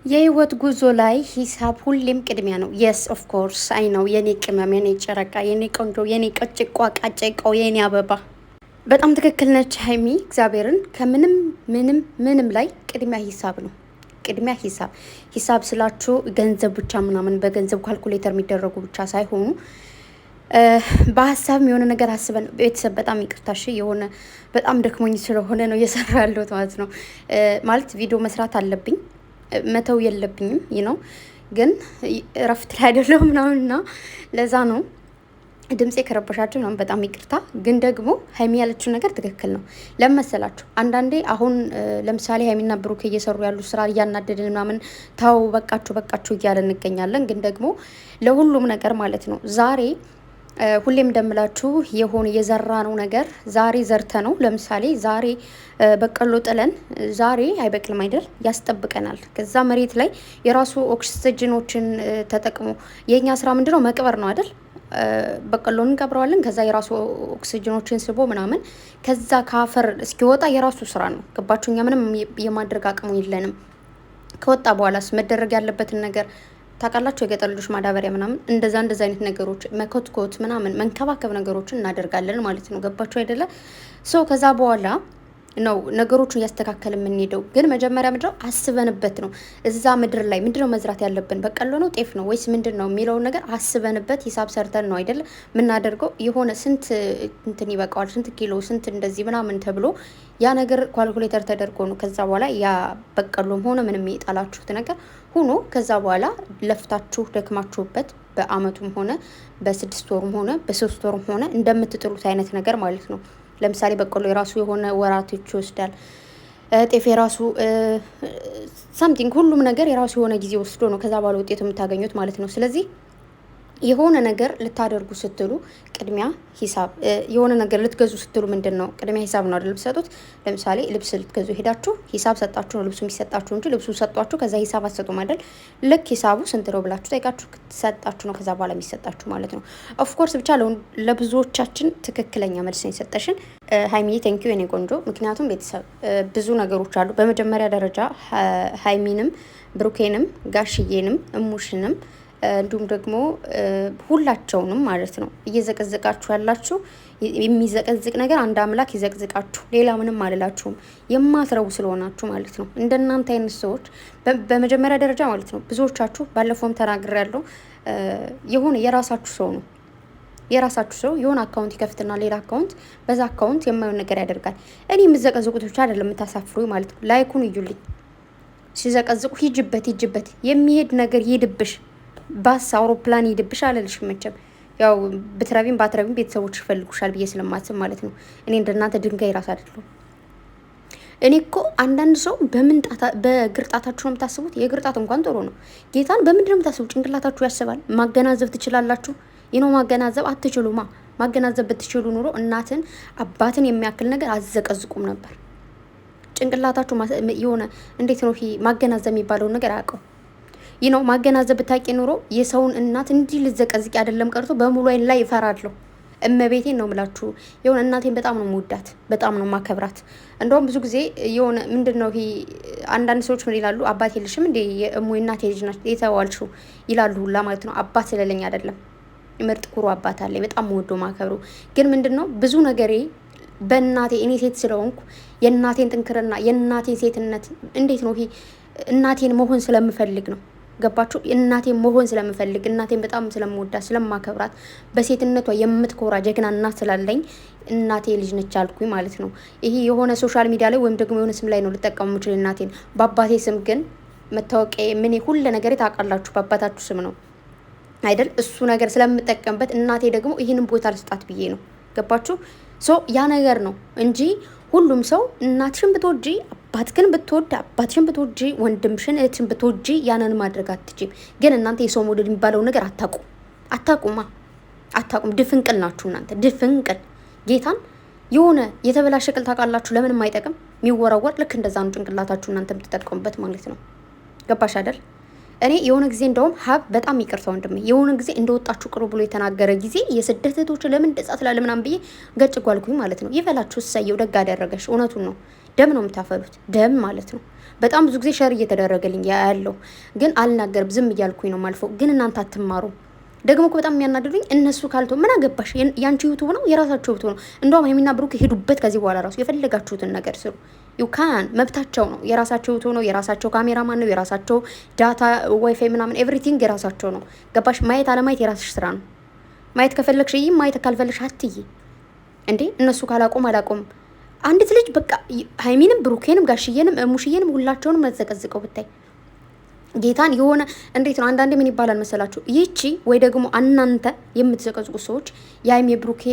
የህይወት ጉዞ ላይ ሂሳብ ሁሌም ቅድሚያ ነው። የስ ኦፍ ኮርስ አይ ነው። የኔ ቅመም፣ የኔ ጨረቃ፣ የኔ ቆንጆ፣ የኔ ቀጭቋ ቃጨቃው፣ የኔ አበባ በጣም ትክክል ነች ሀይሚ። እግዚአብሔርን ከምንም ምንም ላይ ቅድሚያ ሂሳብ ነው። ቅድሚያ ሂሳብ ስላችሁ ገንዘብ ብቻ ምናምን በገንዘብ ካልኩሌተር የሚደረጉ ብቻ ሳይሆኑ በሀሳብም የሆነ ነገር አስበን ቤተሰብ በጣም ይቅርታሽ የሆነ በጣም ደክሞኝ ስለሆነ ነው እየሰራ ያለሁት ማለት ነው። ማለት ቪዲዮ መስራት አለብኝ መተው የለብኝም ነው ግን እረፍት ላይ አይደለሁም ምናምንና ለዛ ነው ድምጼ ከረበሻችሁ ነው በጣም ይቅርታ። ግን ደግሞ ሀይሚ ያለችው ነገር ትክክል ነው። ለመሰላችሁ አንዳንዴ አሁን ለምሳሌ ሀይሚና ብሩክ እየሰሩ ያሉ ስራ እያናደድን ምናምን ታው በቃችሁ እያለ እንገኛለን። ግን ደግሞ ለሁሉም ነገር ማለት ነው ዛሬ ሁሌም እንደምላችሁ የሆነ የዘራ ነው ነገር ዛሬ ዘርተ ነው። ለምሳሌ ዛሬ በቀሎ ጥለን ዛሬ አይበቅልም አይደል? ያስጠብቀናል። ከዛ መሬት ላይ የራሱ ኦክሲጅኖችን ተጠቅሞ የኛ ስራ ምንድነው? መቅበር ነው አይደል? በቀሎን እንቀብረዋለን። ከዛ የራሱ ኦክሲጅኖችን ስቦ ምናምን ከዛ ካፈር እስኪወጣ የራሱ ስራ ነው። ገባችሁ? እኛ ምንም የማድረግ አቅሙ የለንም። ከወጣ በኋላስ መደረግ ያለበትን ነገር ታውቃላችሁ። የገጠር ልጆች ማዳበሪያ ምናምን እንደዛ አይነት ነገሮች መኮትኮት ምናምን መንከባከብ ነገሮችን እናደርጋለን ማለት ነው። ገባችሁ አይደለ? ሶ ከዛ በኋላ ነው ነገሮቹን እያስተካከል የምንሄደው። ግን መጀመሪያ ምንድነው አስበንበት ነው እዛ ምድር ላይ ምንድነው መዝራት ያለብን? በቀሎ ነው ጤፍ ነው ወይስ ምንድን ነው የሚለውን ነገር አስበንበት ሂሳብ ሰርተን ነው አይደለ የምናደርገው። የሆነ ስንት እንትን ይበቃዋል፣ ስንት ኪሎ፣ ስንት እንደዚህ ምናምን ተብሎ ያ ነገር ኳልኩሌተር ተደርጎ ነው ከዛ በኋላ ያ በቀሎም ሆነ ምንም የጣላችሁት ነገር ሆኖ ከዛ በኋላ ለፍታችሁ ደክማችሁበት በአመቱም ሆነ በ6 ወሩም ሆነ በ3 ወሩም ሆነ እንደምትጥሉት አይነት ነገር ማለት ነው። ለምሳሌ በቆሎ የራሱ የሆነ ወራቶች ይወስዳል። ጤፍ የራሱ ሳምቲንግ ሁሉም ነገር የራሱ የሆነ ጊዜ ወስዶ ነው ከዛ በኋላ ውጤቱ የምታገኙት ማለት ነው። ስለዚህ የሆነ ነገር ልታደርጉ ስትሉ ቅድሚያ ሂሳብ፣ የሆነ ነገር ልትገዙ ስትሉ ምንድን ነው ቅድሚያ ሂሳብ ነው አይደል የምትሰጡት። ለምሳሌ ልብስ ልትገዙ ሄዳችሁ ሂሳብ ሰጣችሁ ነው ልብሱ የሚሰጣችሁ እንጂ ልብሱ ሰጧችሁ ከዛ ሂሳብ አትሰጡም አይደል። ልክ ሂሳቡ ስንት ነው ብላችሁ ጠይቃችሁ ሰጣችሁ ነው ከዛ በኋላ የሚሰጣችሁ ማለት ነው። ኦፍኮርስ ብቻ ለብዙዎቻችን ትክክለኛ መልስ ነው የሰጠሽን ሀይሚዬ፣ ቴንኪዩ የኔ ቆንጆ። ምክንያቱም ቤተሰብ ብዙ ነገሮች አሉ። በመጀመሪያ ደረጃ ሀይሚንም ብሩኬንም ጋሽዬንም እሙሽንም እንዲሁም ደግሞ ሁላቸውንም ማለት ነው እየዘቀዘቃችሁ ያላችሁ የሚዘቀዝቅ ነገር አንድ አምላክ ይዘቅዝቃችሁ። ሌላ ምንም አልላችሁም፣ የማትረቡ ስለሆናችሁ ማለት ነው። እንደናንተ አይነት ሰዎች በመጀመሪያ ደረጃ ማለት ነው ብዙዎቻችሁ ባለፈውም ተናግሬያለሁ። የሆነ የራሳችሁ ሰው ነው የራሳችሁ ሰው የሆነ አካውንት ይከፍትና ሌላ አካውንት በዛ አካውንት የማይሆን ነገር ያደርጋል። እኔ የምዘቀዝቁት ብቻ አይደለም የምታሳፍሩ ማለት ነው። ላይኩን እዩልኝ። ሲዘቀዝቁ ሂጅበት የሚሄድ ነገር ይሄድብሽ። ባስ አውሮፕላን ይሄድብሽ አለልሽም መቼም። ያው ብትረቢም ባትረቢም ቤተሰቦች ይፈልጉሻል ብዬ ስለማስብ ማለት ነው። እኔ እንደናንተ ድንጋይ ራስ አይደለሁም። እኔ እኮ አንዳንድ ሰው በእግር ጣታችሁ ነው የምታስቡት። የእግር ጣት እንኳን ጥሩ ነው። ጌታን በምንድን ነው የምታስቡት? ጭንቅላታችሁ ያስባል። ማገናዘብ ትችላላችሁ። ማገናዘብ አትችሉማ። ማገናዘብ ብትችሉ ኑሮ እናትን አባትን የሚያክል ነገር አዘቀዝቁም ነበር። ጭንቅላታችሁ የሆነ እንዴት ነው ማገናዘብ የሚባለውን ነገር አያውቀው ማገናዘብ ብታውቂ ኑሮ የሰውን እናት እንዲህ ልዘቀዝቂ አይደለም ቀርቶ በሙሉ አይን ላይ ይፈራለሁ። እመቤቴን ነው የምላችሁ። የሆነ እናቴን በጣም ነው የምወዳት፣ በጣም ነው ማከብራት። እንደውም ብዙ ጊዜ የሆነ ምንድን ነው አንዳንድ ሰዎች ምን ይላሉ? አባት የለሽም እንዴ የእሙ እናቴ ልጅ ናት የተዋልሽው ይላሉ ሁላ ማለት ነው። አባት ስለሌለኝ አይደለም፣ ምርጥ ኩሩ አባት አለኝ፣ በጣም ወዶ ማከብሩ። ግን ምንድን ነው ብዙ ነገሬ በእናቴ እኔ ሴት ስለሆንኩ የእናቴን ጥንክርና የእናቴን ሴትነት እንዴት ነው እናቴን መሆን ስለምፈልግ ነው። ገባችሁ? እናቴን መሆን ስለምፈልግ እናቴን በጣም ስለምወዳት ስለማከብራት በሴትነቷ የምትኮራ ጀግና እናት ስላለኝ እናቴ ልጅ ነች አልኩኝ ማለት ነው። ይሄ የሆነ ሶሻል ሚዲያ ላይ ወይም ደግሞ የሆነ ስም ላይ ነው ልጠቀሙ የምችል እናቴን። በአባቴ ስም ግን መታወቂያ ምን ሁሉ ነገር ታውቃላችሁ፣ በአባታችሁ ስም ነው አይደል? እሱ ነገር ስለምጠቀምበት እናቴ ደግሞ ይህንን ቦታ ልስጣት ብዬ ነው። ገባችሁ? ያ ነገር ነው እንጂ ሁሉም ሰው እናትሽን ብትወጂ አባትሽን ብትወጂ ወንድምሽን እህትሽን ብትወጂ ያንን ማድረግ አትችይም። ግን እናንተ የሰው መውደድ የሚባለው ነገር አታውቁም። ድፍንቅል ናችሁ እናንተ ድፍንቅል። ጌታን የሆነ የተበላሸ ቅል ታውቃላችሁ፣ ለምን የማይጠቅም የሚወረወር ልክ እንደዛ ነው ጭንቅላታችሁ እናንተ የምትጠቀሙበት ማለት ነው። ገባሽ አይደል? እኔ የሆነ ጊዜ እንደውም በጣም ይቅርታ ወንድሜ፣ የሆነ ጊዜ እንደወጣችሁ ቅሩ ብሎ የተናገረ ጊዜ የስደት እህቶች ለምን እንደዛ ትላለህ ምናምን ብዬ ገጭ ጓልኩኝ ማለት ነው። ይበላችሁ፣ እሰየው፣ ደግ አደረገሽ። እውነቱን ነው። ደም ነው የምታፈሉት፣ ደም ማለት ነው። በጣም ብዙ ጊዜ ሸር እየተደረገልኝ ያለው ግን አልናገርም፣ ዝም እያልኩኝ ነው ማልፈው። ግን እናንተ አትማሩም። ደግሞ እኮ በጣም የሚያናድዱኝ እነሱ ካልቶ ምን አገባሽ? ያንቺ ዩቱብ ነው የራሳቸው ዩቱብ ነው። እንደውም ሀይሚና ብሩክ ሄዱበት። ከዚህ በኋላ ራሱ የፈለጋችሁትን ነገር ስሩ። ዩካን መብታቸው ነው። የራሳቸው ዩቱብ ነው። የራሳቸው ካሜራማን ነው። የራሳቸው ዳታ ዋይፋይ ምናምን ኤቭሪቲንግ የራሳቸው ነው። ገባሽ? ማየት አለማየት የራስሽ ስራ ነው። ማየት ከፈለግሽ ይህ ማየት ካልፈለግሽ አትይ እንዴ። እነሱ ካላቆም አላቆም። አንዲት ልጅ በቃ ሀይሚንም ብሩኬንም ጋሽዬንም ሙሽዬንም ሁላቸውንም መዘቀዝቀው ብታይ ጌታን የሆነ እንዴት ነው አንዳንዴ ምን ይባላል መሰላችሁ? ይቺ ወይ ደግሞ እናንተ የምትዘቀዝቁ ሰዎች የሀይሚ የብሩኬ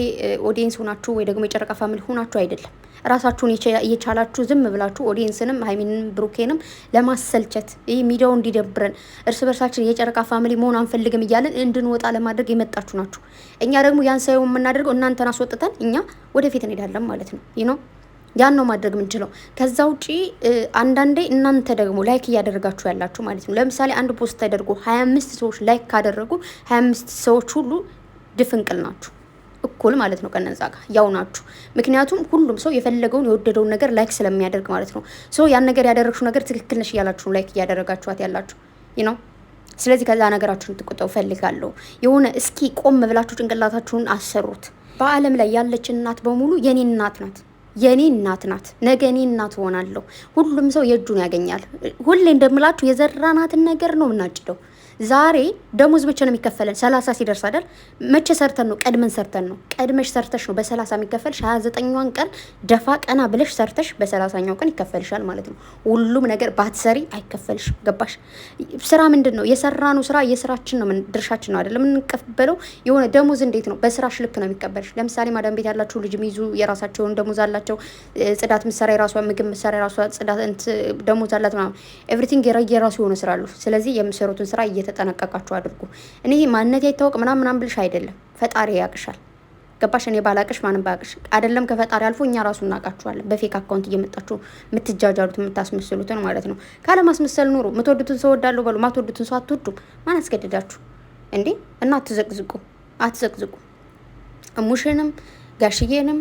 ኦዲየንስ ሆናችሁ ወይ ደግሞ የጨረቃ ፋሚሊ ሆናችሁ አይደለም። ራሳችሁን እየቻላችሁ ዝም ብላችሁ ኦዲየንስንም ሀይሚንም ብሩኬንም ለማሰልቸት ይህ ሚዲያው እንዲደብረን እርስ በርሳችን የጨረቃ ፋሚሊ መሆን አንፈልግም እያለን እንድንወጣ ለማድረግ የመጣችሁ ናችሁ። እኛ ደግሞ ያን ሳይሆን የምናደርገው እናንተን አስወጥተን እኛ ወደፊት እንሄዳለን ማለት ነው። ይህ ነው ያን ነው ማድረግ የምንችለው። ከዛ ውጪ አንዳንዴ እናንተ ደግሞ ላይክ እያደረጋችሁ ያላችሁ ማለት ነው። ለምሳሌ አንድ ፖስት ተደርጎ 25 ሰዎች ላይክ ካደረጉ 25 ሰዎች ሁሉ ድፍንቅል ናችሁ፣ እኩል ማለት ነው። ከነዛ ጋር ያው ናችሁ። ምክንያቱም ሁሉም ሰው የፈለገውን የወደደውን ነገር ላይክ ስለሚያደርግ ማለት ነው። ሶ ያን ነገር ያደረግሽው ነገር ትክክል ነሽ እያላችሁ ላይክ እያደረጋችኋት ያላችሁ ነው። ስለዚህ ከዛ ነገራችሁን ትቆጠው ፈልጋለሁ። የሆነ እስኪ ቆም ብላችሁ ጭንቅላታችሁን አሰሩት። በአለም ላይ ያለች እናት በሙሉ የኔ እናት ናት፣ የኔ እናት ናት። ነገ እኔ እናት ሆናለሁ። ሁሉም ሰው የእጁን ያገኛል። ሁሌ እንደምላችሁ የዘራናትን ነገር ነው የምናጭደው። ዛሬ ደሞዝ መቼ ነው የሚከፈለን? 30 ሲደርስ አይደል? መቼ ሰርተን ነው? ቀድመን ሰርተን ነው። ቀድመሽ ሰርተሽ ነው በ30 የሚከፈልሽ። 29ኛን ቀን ደፋ ቀና ብለሽ ሰርተሽ በ30ኛው ቀን ይከፈልሻል ማለት ነው። ሁሉም ነገር ባትሰሪ አይከፈልሽም። ገባሽ? ስራ ምንድን ነው? የሰራነው ስራ የስራችን ነው፣ ድርሻችን ነው አይደለም የምንቀበለው። የሆነ ደሞዝ እንዴት ነው? በስራሽ ልክ ነው የሚቀበልሽ። ለምሳሌ ማዳም ቤት ያላችሁ ልጅ ሚይዙ የራሳቸውን ደሞዝ አላቸው። ጽዳት ምሰራ የራሷ፣ ምግብ ምሰራ የራሷ ጽዳት ደሞዝ አላት ምናምን። ኤቭሪቲንግ የራሱ የሆነ ስራ አሉ። ስለዚህ የምሰሩትን ስራ ተጠነቀቃችሁ አድርጉ። እኔ ማንነት አይታወቅ ምናምን ብልሽ አይደለም፣ ፈጣሪ ያቅሻል። ገባሽ? እኔ ባላቅሽ ማንም ባቅሽ አይደለም። ከፈጣሪ አልፎ እኛ ራሱ እናውቃችኋለን። በፌክ አካውንት እየመጣችሁ የምትጃጃሉት የምታስመስሉትን ማለት ነው። ካለ ማስመሰል ኑሩ። የምትወዱትን ሰው ወዳለሁ በሉ፣ ማትወዱትን ሰው አትወዱም። ማን አስገድዳችሁ እንዴ? እና አትዘቅዝቁ። እሙሽንም ጋሽዬንም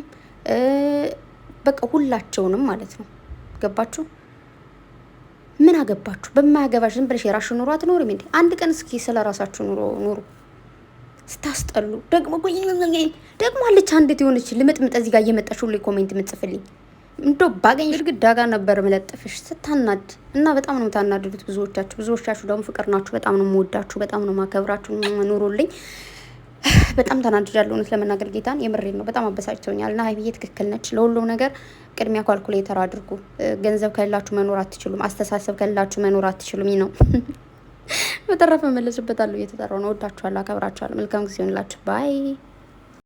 በቃ ሁላቸውንም ማለት ነው። ገባችሁ? ምን አገባችሁ? በማያገባሽ ዝም ብለሽ የራስሽ ኑሮ አትኖሪም እንዴ? አንድ ቀን እስኪ ስለ ራሳችሁ ኑሩ። ስታስጠሉ ደግሞ አለች አንዲት የሆነች ልምጥምጥ እዚህ ጋር እየመጣሽ ሁሉ ኮሜንት የምትጽፍልኝ እንደው ባገኝ ግድግዳ ጋር ነበር መለጥፍሽ ስታናድ እና በጣም ነው የምታናድዱት ብዙዎቻችሁ ደግሞ ፍቅር ናችሁ። በጣም ነው የምወዳችሁ፣ በጣም ነው ማከብራችሁ። ኑሩልኝ። በጣም ተናድጃለሁ እውነት ለመናገር ጌታን የምሬን ነው። በጣም አበሳጭቶኛል። እና ሀይሚዬ ትክክል ነች። ለሁሉም ነገር ቅድሚያ ካልኩሌተር አድርጉ። ገንዘብ ከሌላችሁ መኖር አትችሉም። አስተሳሰብ ከሌላችሁ መኖር አትችሉም። ነው። በተረፈ መለስበታለሁ። እየተጠራው ነው። ወዳችኋለሁ፣ አከብራችኋለሁ። መልካም ጊዜ ይሆንላችሁ። ባይ